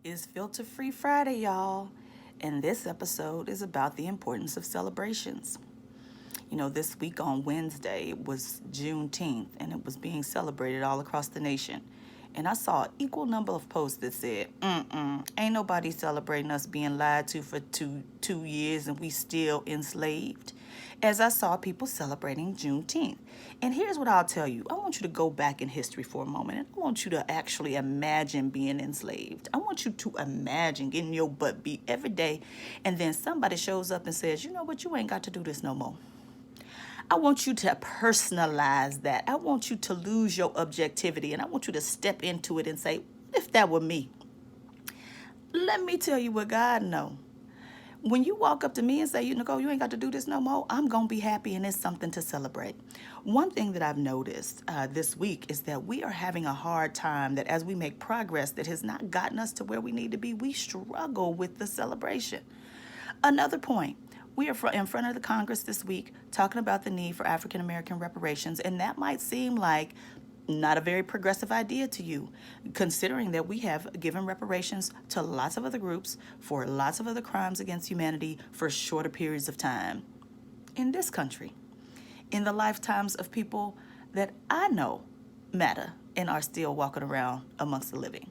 It's Filter Free Friday, y'all, and this episode is about the importance of celebrations. This week on Wednesday was Juneteenth, and it was being celebrated all across the nation. And I saw an equal number of posts that said, ain't nobody celebrating us being lied to for two years and we still enslaved. As I saw people celebrating Juneteenth. And here's what I'll tell you. I want you to go back in history for a moment, and I want you to actually imagine being enslaved. I want you to imagine getting your butt beat every day, and then somebody shows up and says, you know what, you ain't got to do this no more. I want you to personalize that. I want you to lose your objectivity, and I want you to step into it and say, what if that were me? Let me tell you what God knows. When you walk up to me and say, Nicole, you ain't got to do this no more, I'm going to be happy, and it's something to celebrate. One thing that I've noticed this week is that we are having a hard time, that as we make progress that has not gotten us to where we need to be, we struggle with the celebration. Another point. We are in front of the Congress this week talking about the need for African American reparations, and that might seem like not a very progressive idea to you, considering that we have given reparations to lots of other groups for lots of other crimes against humanity for shorter periods of time in this country, in the lifetimes of people that I know matter and are still walking around amongst the living.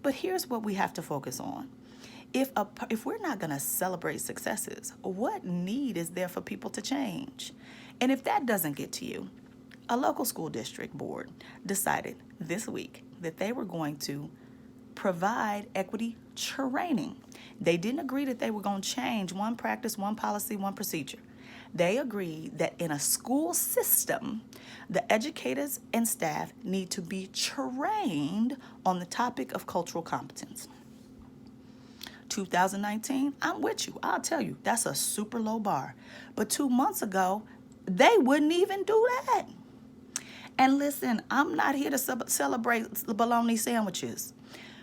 But here's what we have to focus on. If we're not going to celebrate successes, what need is there for people to change? And if that doesn't get to you, a local school district board decided this week that they were going to provide equity training. They didn't agree that they were going to change one practice, one policy, one procedure. They agreed that in a school system, the educators and staff need to be trained on the topic of cultural competence. 2019, I'm with you. I'll tell you, that's a super low bar. But 2 months ago, they wouldn't even do that. And listen, I'm not here to celebrate bologna sandwiches.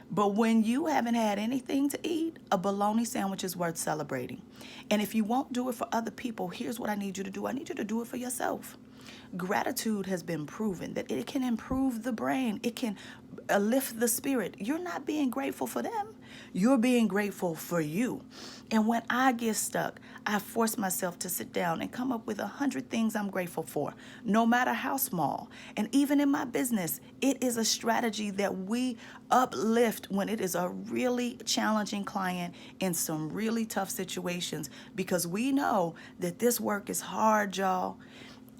But when you haven't had anything to eat, a bologna sandwich is worth celebrating. And if you won't do it for other people, here's what I need you to do. I need you to do it for yourself. Gratitude has been proven that it can improve the brain. It can lift the spirit. You're not being grateful for them. You're being grateful for you. And when I get stuck, I force myself to sit down and come up with 100 things I'm grateful for, no matter how small. And even in my business, it is a strategy that we uplift when it is a really challenging client in some really tough situations, because we know that this work is hard, y'all.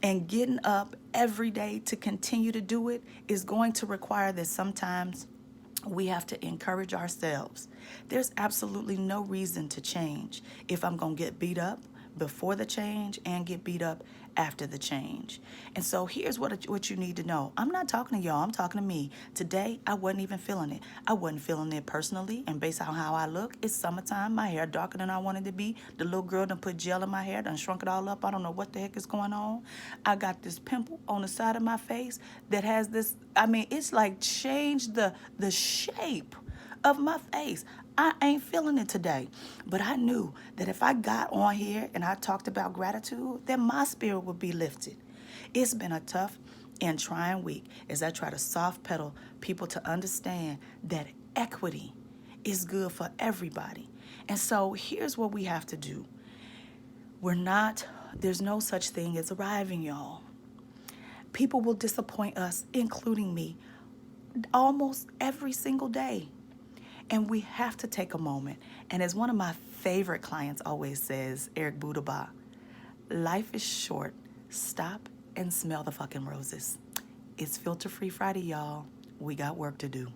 And getting up every day to continue to do it is going to require that sometimes we have to encourage ourselves. There's absolutely no reason to change if I'm going to get beat up before the change and get beat up after the change. And so here's what you need to know. I'm not talking to y'all. I'm talking to me. Today, I wasn't even feeling it. I wasn't feeling it personally, and based on how I look, it's summertime. My hair darker than I wanted to be. The little girl done put gel in my hair, done shrunk it all up. I don't know what the heck is going on. I got this pimple on the side of my face that has this, it's like changed the shape of my face. I ain't feeling it today, but I knew that if I got on here and I talked about gratitude, then my spirit would be lifted. It's been a tough and trying week as I try to soft pedal people to understand that equity is good for everybody. And so here's what we have to do. There's no such thing as arriving, y'all. People will disappoint us, including me, almost every single day. And we have to take a moment. And as one of my favorite clients always says, Eric Budaba, life is short. Stop and smell the fucking roses. It's Filter Free Friday, y'all. We got work to do.